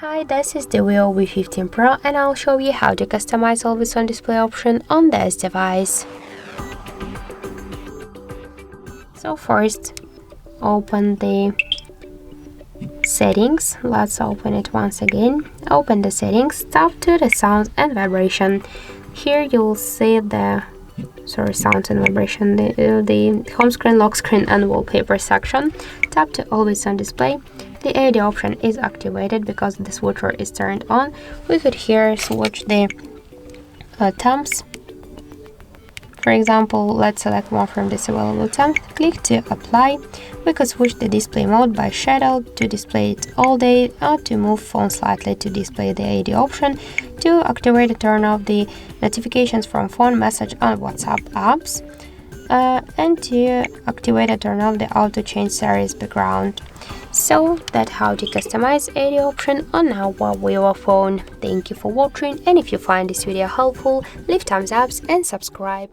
Hi, this is the VIVO V15 Pro and I'll show you how to customize Always On Display option on this device. So first, open the settings. Let's open it once again. Open the settings, tap to the sound and vibration. Here you'll see the sound and vibration, the home screen, lock screen and wallpaper section. Tap to Always On Display. The AOD option is activated because the switcher is turned on. We could here switch the temps. For example, let's select one from this available temp, click to apply. We could switch the display mode by shadow to display it all day, or to move phone slightly to display the AOD option, to activate and turn off the notifications from phone, message and WhatsApp apps, and to activate and turn off the auto change series background. So that's how to customize AOD option on our VIVO phone. Thank you for watching, and if you find this video helpful, leave thumbs up and subscribe.